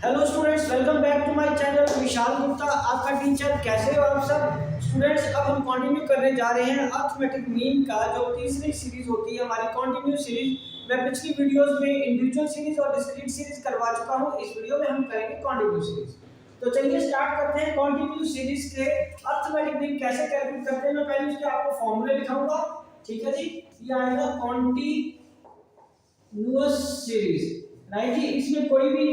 Hello students, welcome back to my channel. Vishal Gupta आपका teacher. कैसे हो आप सब स्टूडेंट्स? अब हम कंटिन्यू करने जा रहे हैं अर्थमेटिक मीन का जो तीसरी सीरीज होती है हमारी कंटिन्यू सीरीज। मैं पिछली वीडियोस में इंडिविजुअल सीरीज और डिस्क्रीट सीरीज करवा चुका हूं। इस वीडियो में हम करेंगे कंटिन्यू सीरीज। तो चलिए स्टार्ट करते हैं कंटिन्यू सीरीज के अर्थमेटिक मीन कैसे कैलकुलेट करते हैं। मैं पहले उसके आपको फॉर्मूले लिखाऊंगा, ठीक है जी। ये आएगा कंटिन्यूअस सीरीज, राइट जी। इसमें कोई भी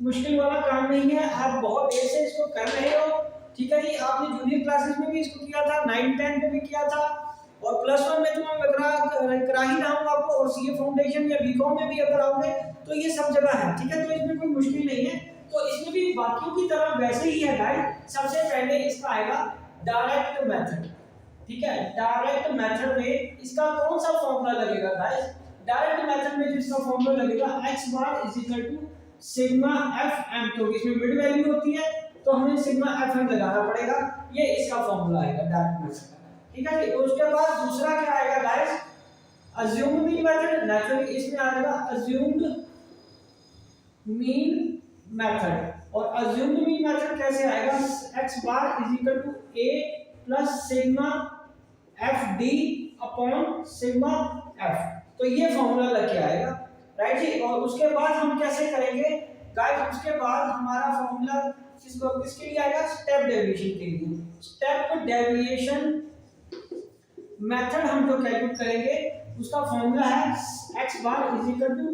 मुश्किल वाला काम नहीं है, आप बहुत देर से इसको कर रहे हो, ठीक है जी। आपने जूनियर क्लासेस में भी इसको किया था, 9-10 में भी किया था, और +1 में तो मैं करा ही रहा हूँ आपको, और सीए फाउंडेशन या बीकॉम में भी अगर आओगे तो ये सब जगह है, ठीक है। तो इसमें कोई मुश्किल नहीं है। तो इसमें भी बाकियों की तरह वैसे ही है गाइस। सबसे पहले इसका आएगा डायरेक्ट मेथड, ठीक है। डायरेक्ट मेथड में इसका कौन सा फॉर्मूला लगेगा गाइस? डायरेक्ट मेथड में जिसका फॉर्मूला लगेगा x bar is equal to sigma fm, क्योंकि इसमें मिड वैल्यू होती है तो हमें सिग्मा fm लगाना पड़ेगा। ये इसका फॉर्मूला आएगा डायरेक्ट मेथड का, ठीक है जी। उसके बाद दूसरा क्या आएगा guys? Assumed mean method. Naturally इसमें आएगा अज्यूम्ड मीन मेथड। और अज्यूम्ड मीन मेथड कैसे आएगा? x bar is equal to a plus sigma fd upon sigma f। तो ये फॉर्मूला लग के आएगा, राइट जी। और उसके बाद हम कैसे करेंगे गाइस? उसके बाद हमारा फॉर्मूला किसके लिए आएगा? स्टेप डेविएशन के लिए। स्टेप डेविएशन मेथड हम जो कैलकुलेट करेंगे उसका फॉर्मूला है x bar is equal to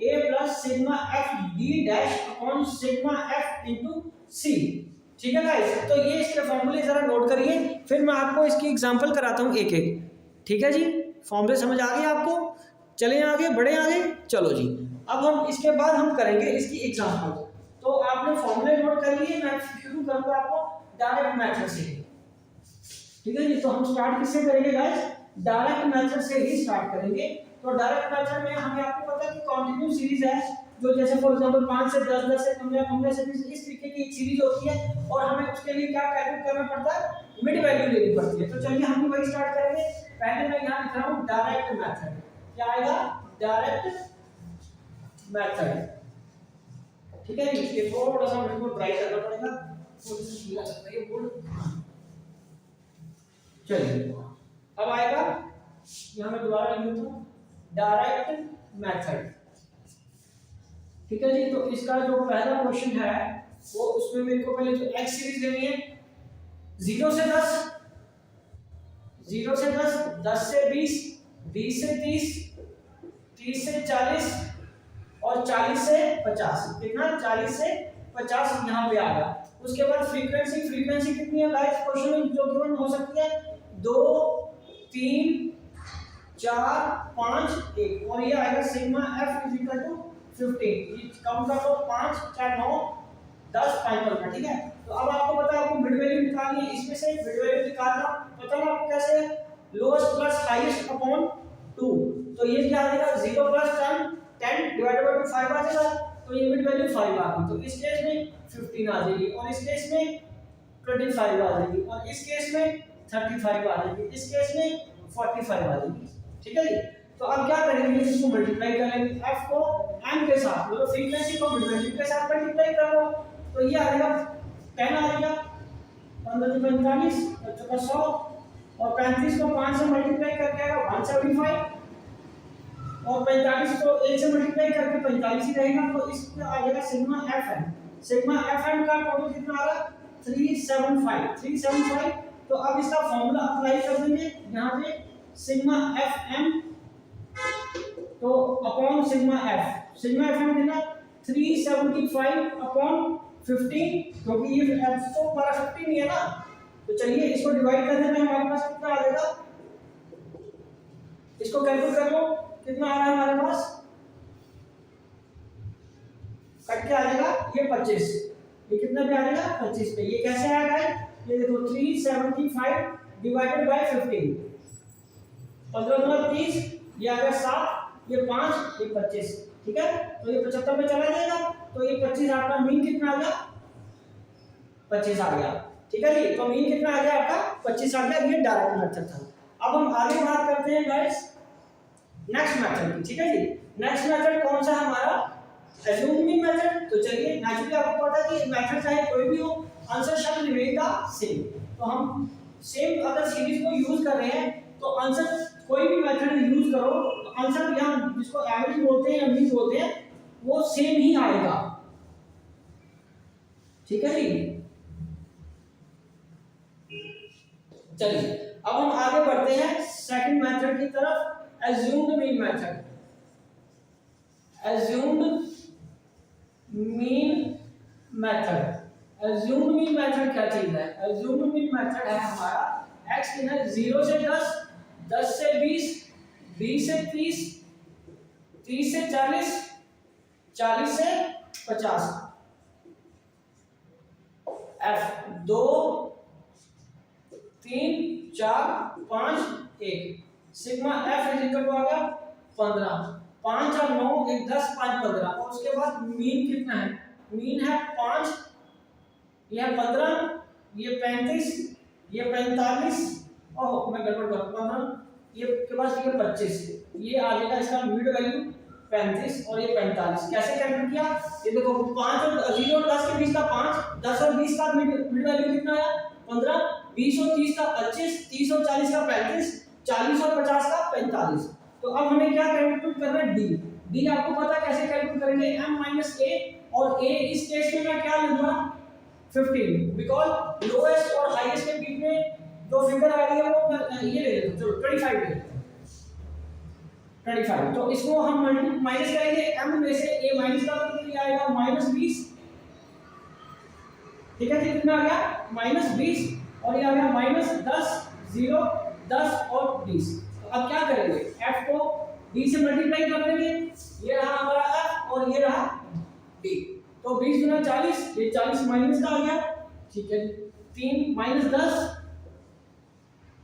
a plus sigma f d dash upon sigma f into c, ठीक है गाइस। तो ये इसके फॉर्मूले जरा नोट करिए, फिर मैं आपको इसकी एग्जांपल कराता हूं एक एक, ठीक है जी। फॉर्मूले समझ आ गए आपको? चलें आगे, बढ़े आगे, चलो जी। अब हम इसके बाद हम करेंगे इसकी एग्जांपल। तो आपने फॉर्मूले नोट कर लिए, मैं शुरू करूंगा आपको डायरेक्ट मेथड से, ठीक है जी। तो हम स्टार्ट किससे करेंगे गाइस? डायरेक्ट मेथड से ही स्टार्ट करेंगे। तो डायरेक्ट मेथड में हमें आपको पता है कि कंटिन्यू सीरीज है, जो जैसे फॉर एग्जांपल 5 से 10, 10 से 15, 15 से 20 इस तरीके की एक सीरीज होती है, और हमें उसके लिए क्या कैलकुलेट करना पड़ता है? मिड वैल्यू लेनी पड़ती है। तो चलिए हम भी वही स्टार्ट करेंगे। पहले मैं यहां लिख रहा हूं डायरेक्ट मेथड। क्या आएगा? डायरेक्ट मेथड, ठीक है जी। ये थोड़ा सा मुझे ट्राई करना पड़ेगा, थोड़ी सी ढीला लगता है ये बोर्ड। चलिए अब आएगा, यहां मैं दोबारा लिख देता हूं डायरेक्ट मेथड, ठीक है जी। तो इसका जो पहला क्वेश्चन है वो, उसमें मेरे को पहले जो x सीरीज लेनी है 0 से 10, 0 से 10, 10 से 20, 20 से 30, 30 से 40 और 40 से 50। कितना? 40 से 50 यहाँ पे आ गया। उसके बाद फ्रीक्वेंसी, फ्रीक्वेंसी कितनी है गाइस? क्वेश्चन में जो गिवन हो सकती है 2, 3, 4, 5, 1, और ये आएगा sigma f is equal to 15। Count कर लो, 5, 4, 9, 10, 5 पर, ठीक है। तो अब आपको पता है आपको मिड वैल्यू निकालनी है, इसमें से मिड वैल्यू निकालना पता है आपको कैसे? Lowest plus highest upon 2। तो ये क्या आ जाएगा? 0 प्लस 10, 10 डिवाइडेड बाय 2 5 आ जाएगा। तो ये मिड वैल्यू 5 आ गई। तो इस केस में 15 आ जाएगी, और इस केस में 25 आ जाएगी, और इस केस में 35 आ जाएगी, इस केस में 45 आ जाएगी, ठीक है जी। तो अब क्या करेंगे? इसको मल्टीप्लाई करेंगे f को m के साथ, मतलब फ्रीक्वेंसी को मिड वैल्यू के साथ मल्टीप्लाई कर लो। तो ये आएगा 10 आ जाएगा, 15 से 45, 55 का 100, और 35 को 5 से मल्टीप्लाई करके आएगा 175, और 45 को 1 से मल्टीप्लाई करके 45 ही रहेगा। तो इसमें आ जाएगा सिग्मा fm। सिग्मा fm का टोटल कितना आ रहा है? 375। तो अब इसका फॉर्मूला अप्लाई कर देंगे यहाँ पे, सिग्मा fm तो upon sigma f। Sigma fm कितना? 375 अपॉन 15, क्योंकि ये f तो हमारा 15 ही है ना। तो चलिए इसको डिवाइड कर देते हैं, हमारे पास कितना आ जाएगा? इसको कैलकुलेट कर लो, कितना आ रहा है हमारे पास? कट के आ जाएगा ये 25। ये कितना पे आ जाएगा? 25 पे। ये कैसे आएगा? ये देखो 375 डिवाइडेड बाय 15, 15 30, ये आ गया 7, ये 5, ये 25, ठीक है। तो ये 75 पे चला जाएगा। तो ये 25 आपका मीन कितना आ गया? 25 आ गया, ठीक है जी। तो मीन कितना आ गया आपका? 25 आ गया। ये डायरेक्ट मेथड था। अब हम आगे बात करते हैं गाइस नेक्स्ट मेथड की, ठीक है जी। नेक्स्ट मेथड कौन सा है हमारा? assumed mean मेथड, तो चलिए नेचुरली आपको पता है कि मेथड चाहे कोई भी हो answer shall remain the same. तो हम सेम अगर सीरीज को यूज कर रहे हैं तो आंसर कोई भी मेथड यूज करो तो आंसर यहाँ जिसको एवरेज बोलते हैं या मीन बोलते हैं वो सेम ही आएगा। ठीक है जी। चलिए अब हम आगे बढ़ते हैं सेकंड मेथड की तरफ, assumed mean method. assumed mean method, assumed mean method क्या चीज है? assumed mean मेथड है हमारा x कितना 0 से 10, 10 से 20, 20 से 30, 30 से 40, 40 से 50। f 2 3 4 5 1 sigma f is equal to आ गया 15, 5 और 9 1 10 5 15। और उसके बाद मीन कितना है? मीन है 5, ये है 15, ये 35, ये 45, ओह मैं गड़बड़ कर 15, ये के पास ये 25, ये आ जाएगा इसका मिड वैल्यू 35 और ये 45। कैसे कैलकुलेट किया? ये देखो 5 और 0 और 10 के बीच का 5, 10 और 20 का मिड वैल्यू कितना आया 15, 20 और 30 का 25, 30 और 40 का 35, 40 और 50 का 45। तो अब हमें क्या कैलकुलेट करना है? डी। डी आपको पता है कैसे कैलकुलेट करेंगे? m माइनस a, और a इस केस में मैं क्या लूंगा 15, बिकॉज लोएस्ट और हाईएस्ट के बीच में जो फिगर आ रही है वो ये ले लेते हैं, चलो 25 ले लेते हैं 25। तो इसको हम माइनस करेंगे m में से a माइनस का कितना आएगा -20। ठीक है जी, कितना आ गया -20 और ये आ गया -10, 0, 10 और 20। तो अब क्या करेंगे? f को d से मल्टीप्लाई कर देंगे, ये रहा हमारा f और ये रहा d। तो 20 गुना 40, ये 40 माइनस का आ गया। ठीक है, 3 - 10,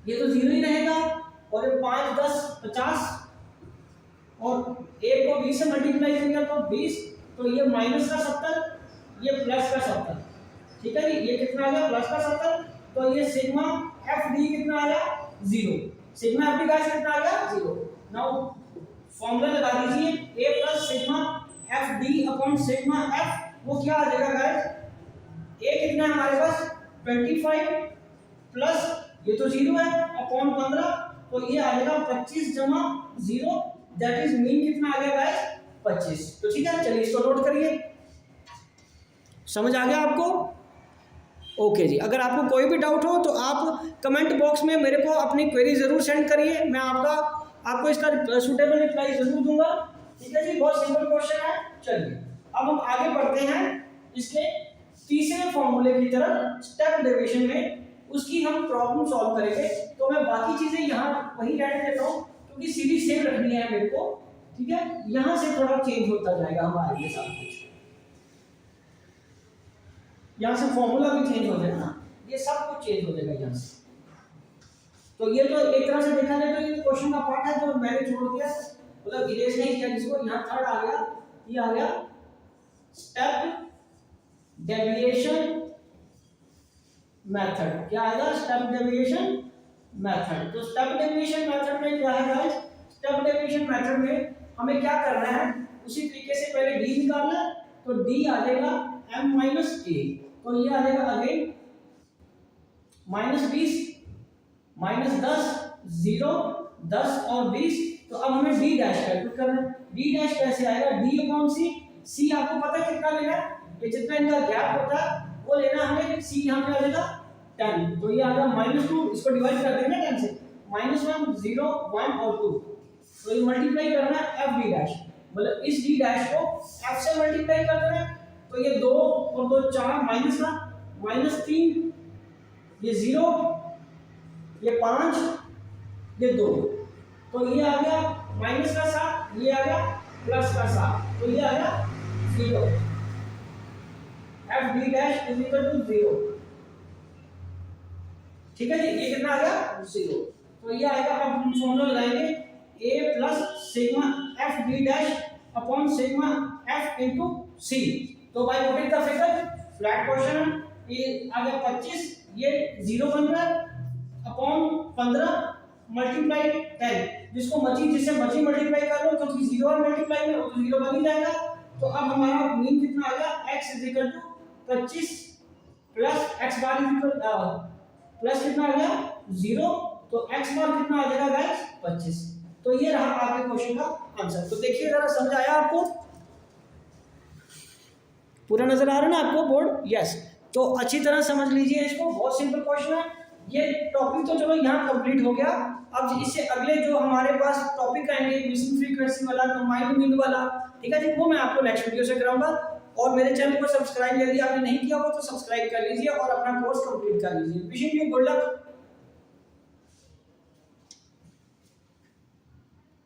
ये तो 0 ही रहेगा, और ये 5 10 50, और 1 को 20 से मल्टीप्लाई करेंगे तो 20, तो ये माइनस का 70, ये प्लस का 70। ठीक है जी, ये कितना आ गया प्लस का 70। तो ये सिग्मा एफ डी कितना आ गया 0। सिग्मा एफ डी गाइस कितना आ गया 0। नाउ फॉर्मूला लगा दीजिए a plus sigma F D upon sigma F, वो क्या आ जाएगा गाइस? a कितना है हमारे पास 25 प्लस ये तो 0 है अपॉन 15, तो ये आ जाएगा 25 जमा 0, दैट इज मीन कितना आ गया गाइस 25। तो ठीक है, चलिए इसको नोट करिए। समझ आ गया आपको? ओके जी। अगर आपको कोई भी डाउट हो तो आप कमेंट बॉक्स में मेरे को अपनी क्वेरी ज़रूर सेंड करिए, मैं आपको इसका सूटेबल रिप्लाई ज़रूर दूंगा। ठीक है जी, बहुत सिंपल क्वेश्चन है। चलिए अब हम आगे बढ़ते हैं इसके तीसरे फॉर्मूले की तरफ, स्टेप डेविएशन में उसकी हम प्रॉब्लम सॉल्व करेंगे। तो मैं बाकी चीज़ें यहाँ वही रहने देता हूँ क्योंकि सीरीज सेम रखनी है मेरे को। ठीक है, यहाँ से थोड़ा चेंज होता जाएगा हमारे लिए सब कुछ, यहाँ से फॉर्मूला भी चेंज हो जाएगा ना, ये सब कुछ चेंज हो जाएगा यहाँ से। तो ये तो एक तरह से देखा जाए तो ये क्वेश्चन का पार्ट है जो मैंने छोड़ दिया, मतलब इरेज नहीं किया जिसको। यहाँ थर्ड आ गया, ये आ गया स्टेप डेविएशन मेथड। क्या आएगा? Step deviation method. तो स्टेप डेविएशन मेथड में क्या है गाइस? स्टेप डेविएशन मेथड में हमें क्या करना है, उसी तरीके से पहले डी निकालना है। तो डी आ जाएगा m माइनस a, तो ये आ जाएगा अगेन -20 -10 0 10 और 20। तो अब हमें d डैश कैलकुलेट करना है। d डैश कैसे आएगा? d upon c। c आपको पता है कितना लेना है, ये जितना इनका गैप होता है वो लेना हमें। c यहाँ पे आ जाएगा 10, तो ये आ गया -2, इसको डिवाइड कर देंगे 10 से, -1 0 1 और 2, तो ये मल्टीप्लाई करना है f d डैश, मतलब इस d डैश को f से मल्टीप्लाई कर देना है। तो ये 2 और 2 4 माइनस का -3, ये 0, ये 5, ये 2, तो ये आ गया माइनस का 7, ये आ गया प्लस का 7, तो ये आ गया 0। F D dash is equal to 0। ठीक है जी, ये कितना आ गया 0। तो ये आएगा, अब हम फॉर्मूला लगाएंगे a plus sigma F D dash upon sigma F into c। तो by putting the figure, flat question है, ये आ गया 25, ये 0 बन रहा है अपॉन 15 मल्टीप्लाई 10, जिससे मर्जी मल्टीप्लाई कर लो, क्योंकि 0 और मल्टीप्लाई में तो 0 बन ही जाएगा। तो अब हमारा मीन कितना आ गया, x is equal to 25 plus x bar is equal plus कितना आ गया 0, तो x बार कितना आ जाएगा गाइस 25। तो ये रहा आपके क्वेश्चन का आंसर। तो देखिए जरा समझ आया आपको, पूरा नजर आ रहा है ना आपको बोर्ड? यस। तो अच्छी तरह समझ लीजिए इसको, बहुत सिंपल क्वेश्चन है। ये टॉपिक तो चलो यहाँ कंप्लीट हो गया। अब इससे अगले जो हमारे पास टॉपिक आएंगे मिसिंग फ्रीक्वेंसी वाला, कंबाइंड मीन वाला, ठीक है जी, वो मैं आपको नेक्स्ट वीडियो से कराऊंगा। और मेरे चैनल को सब्सक्राइब यदि आपने नहीं किया हो तो सब्सक्राइब कर लीजिए और अपना कोर्स कंप्लीट कर लीजिए। Wishing you good luck.